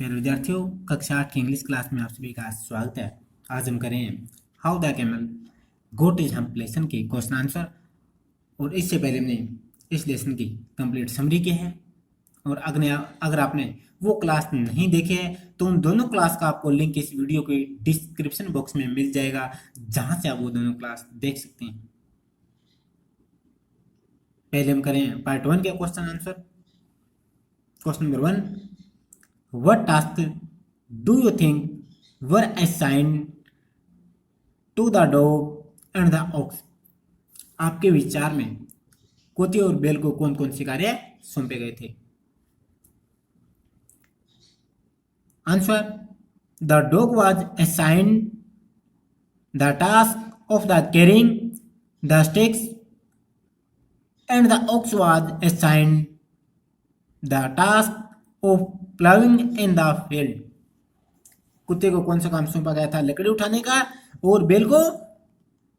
प्यारे विद्यार्थियों, कक्षा 8 की इंग्लिश क्लास में आप सभी का स्वागत है। आज हम करें how the camel got its hump lesson के क्वेश्चन आंसर। और इससे पहले हमने इस लेसन की कंप्लीट समरी की है। और अगर आपने वो क्लास नहीं देखे है तो उन दोनों क्लास का आपको लिंक इस वीडियो के डिस्क्रिप्शन बॉक्स में मिल जाएगा, जहां से आप वो दोनों क्लास देख सकते हैं। पहले हम करें पार्ट 1 के question answer. Question number 1, what task do you think were assigned to the dog and the ox? आपके विचार में कुत्ते और बैल को कौन कौन से कार्य सौंपे गए थे? Answer, the dog was assigned the task of the carrying the sticks and the ox was assigned the task of plowing in the field. कुत्ते को कौन सा काम सौंपा गया था? लकड़ी उठाने का। और बैल को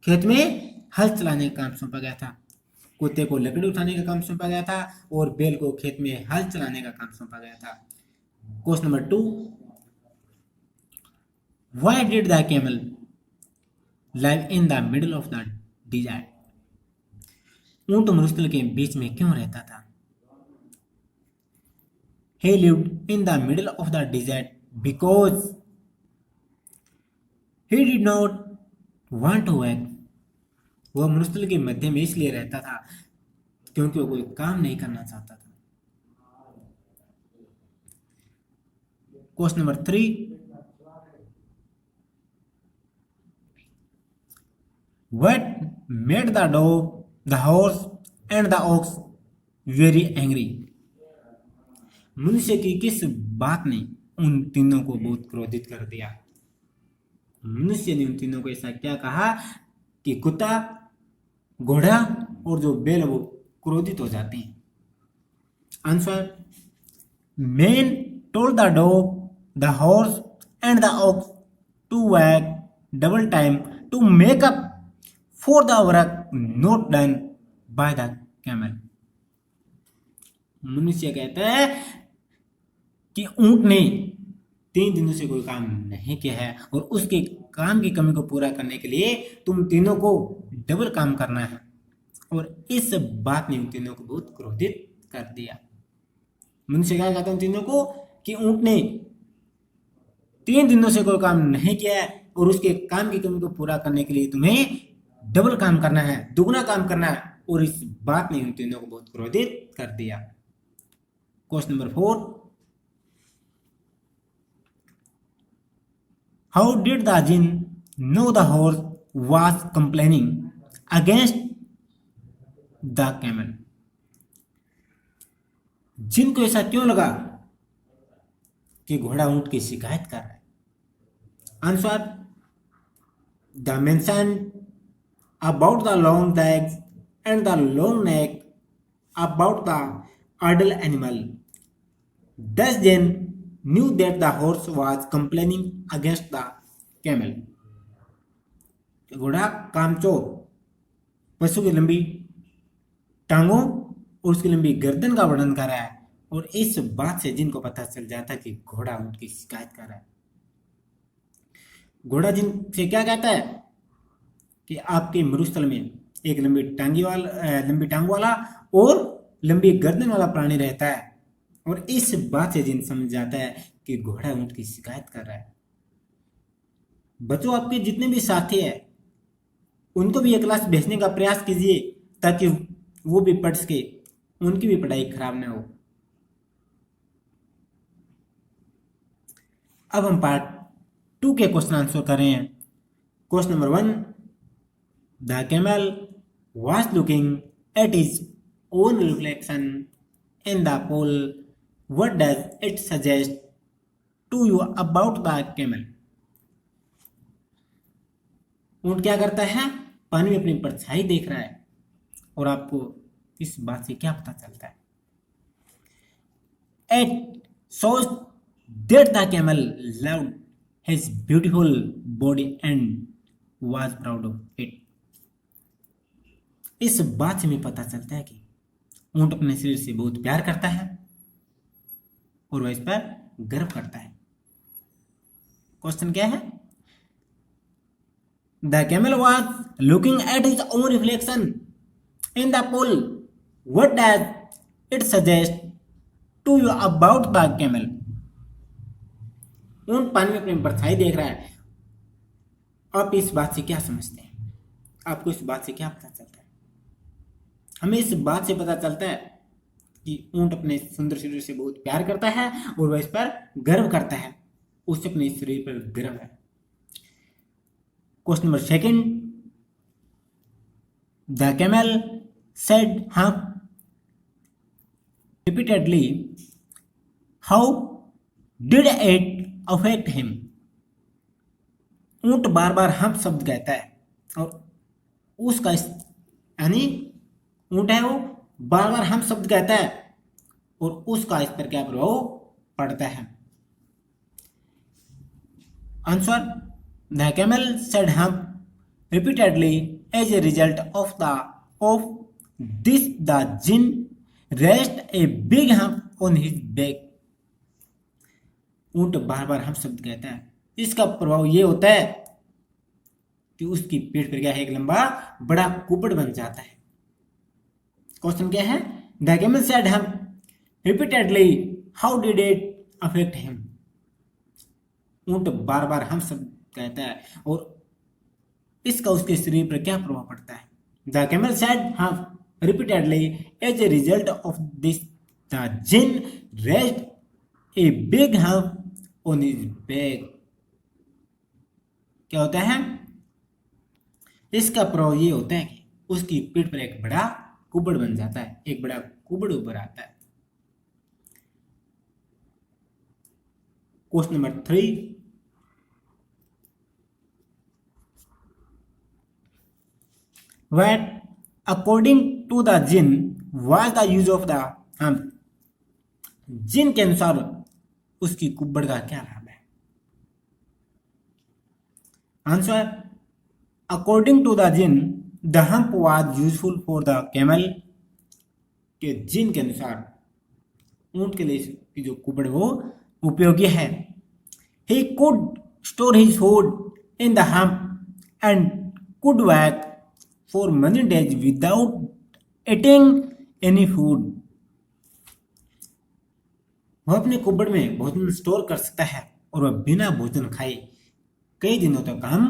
खेत में हल चलाने का काम सौंपा गया था। कुत्ते को लकड़ी उठाने का काम सौंपा गया था और बैल को खेत में हल चलाने का काम सौंपा गया था। Question number 2, why did the camel live in the middle of the dessert? ऊंट मरुस्थल के बीच में क्यों रहता था? He lived in the middle of the desert because he did not want to work. वह मरुस्थल के मध्य में इसलिए रहता था क्योंकि वो कोई काम नहीं करना चाहता था। Question number 3, what made the dog, the horse and the ox very angry? मनुष्य की किस बात ने उन तीनों को बहुत क्रोधित कर दिया? मनुष्य ने उन तीनों को ऐसा क्या कहा कि कुत्ता, घोड़ा और जो बैल वो क्रोधित हो जाते हैं? Answer, man told the dog, the horse and the ox to work double time to make up for the work not done by the camel. मनुष्य कहता है कि ऊंट ने 3 दिनों से कोई काम नहीं किया है और उसके काम की कमी को पूरा करने के लिए तुम तीनों को डबल काम करना है। और इस बात ने उन तीनों को बहुत क्रोधित कर दिया। मनुष्य क्या कहता है उन तीनों को कि ऊंट ने 3 दिनों से कोई काम नहीं किया है और उसके काम की कमी को पूरा करने के लिए तुम्हें डबल काम करना है, दुगना काम करना है। और इस बात ने उन तीनों को बहुत क्रोधित कर दिया। Question number 4, how did the jinn know the horse was complaining against the camel? जिन को ऐसा क्यों लगा कि घोड़ा ऊंट की शिकायत कर रहा है? Answer, the mention about the long legs and the long neck about the idle animal. Thus Jane knew that the horse was complaining against the camel. घोड़ा कामचोर, पशु की लंबी टांगों और उसकी लंबी गर्दन का वर्णन कर रहा है। और इस बात से जिनको पता चल जाता है कि घोड़ा ऊंट की शिकायत कर रहा है। घोड़ा जिन से क्या कहता है कि आपके मरुस्थल में एक लंबी टांग वाला और लंबी गर्दन वाला प्राणी रहता है। और इस बात से जिन समझ जाता है कि घोड़ा ऊंट की शिकायत कर रहा है। बच्चों, आपके जितने भी साथी हैं उनको भी ये क्लास भेजने का प्रयास कीजिए ताकि वो भी पढ़ सके, उनकी भी पढ़ाई खराब ना हो। अब हम पार्ट 2 के क्वेश्चन आंसर कर रहे हैं। Question number 1, the camel was looking at his own reflection in the pool. What does it suggest to you about the camel? ऊंट क्या करता है? पानी में अपनी परछाई देख रहा है। और आपको इस बात से क्या पता चलता है? It shows that the camel loved his beautiful body and was proud of it. इस बात से हमें पता चलता है कि ऊंट अपने शरीर से बहुत प्यार करता है और वह इस पर गर्व करता है। क्वेश्चन क्या है? The camel was looking at his own reflection in the pool, what does it suggest to you about the camel? ऊंट पानी में अपनी परछाई देख रहा है। आप इस बात से क्या समझते हैं? आपको इस बात से क्या पता चलता है? हमें इस बात से पता चलता है कि ऊंट अपने सुंदर शरीर से बहुत प्यार करता है और वह इस पर गर्व करता है। उसे अपने शरीर पर गर्व है। Question number second, the camel said hump repeatedly, how did it affect him? ऊंट बार बार हम्प शब्द कहता है और उसका यानी ऊंट है वो बार बार हम्प शब्द कहता है और उसका इस पर क्या प्रभाव पड़ता है? Answer, the camel said hump repeatedly as a result of this the jinn rest a big hump on his back. ऊंट बार बार हम्प शब्द कहता है, इसका प्रभाव ये होता है कि उसकी पीठ पर क्या है, एक लंबा बड़ा कुपड़ बन जाता है। क्वेश्चन क्या है? The camel said hump repeatedly, how did it affect him? ऊंट बार बार हम शब्द कहता है और इसका उसके शरीर पर क्या प्रभाव पड़ता है? The camel said hump repeatedly as a result of this the jinn rest a big hump on his back. क्या होता है? इसका प्रभाव ये होता है कि उसकी पीठ पर एक बड़ा कुबड़ बन जाता है, एक बड़ा कुबड़ ऊपर आता है। Question number 3, what according to the jinn was the use of the hump? जिन के अनुसार उसकी कुबड़ का क्या लाभ है? Answer, according to the jinn the hump was useful for the camel. के जिन के अनुसार ऊंट के लिए इसकी जो कुबड़ वो उपयोगी है। He could store his food in the hump and could walk for many days without eating any food। वह अपने कुबड़ में भोजन स्टोर कर सकता है और वह बिना भोजन खाए कई दिनों तक काम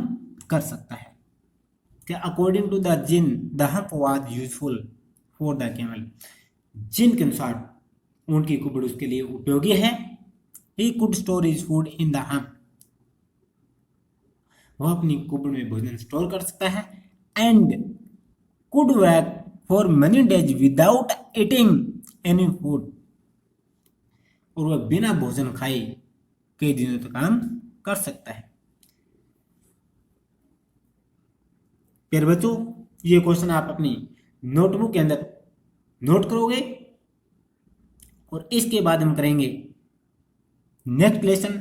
कर सकता है। क्या according to the jinn the hump was useful for the camel? जिन के अनुसार ऊंट की कुबड़ उसके लिए उपयोगी है। He could store his food in the hump, वह अपनी कुबड़ में भोजन स्टोर कर सकता है। And could work for many days without eating any food, और वह बिना भोजन खाए कई दिनों तक काम कर सकता है। प्यारे बच्चों, ये क्वेश्चन आप अपनी नोटबुक के अंदर नोट करोगे और इसके बाद हम करेंगे नेक्स्ट लेसन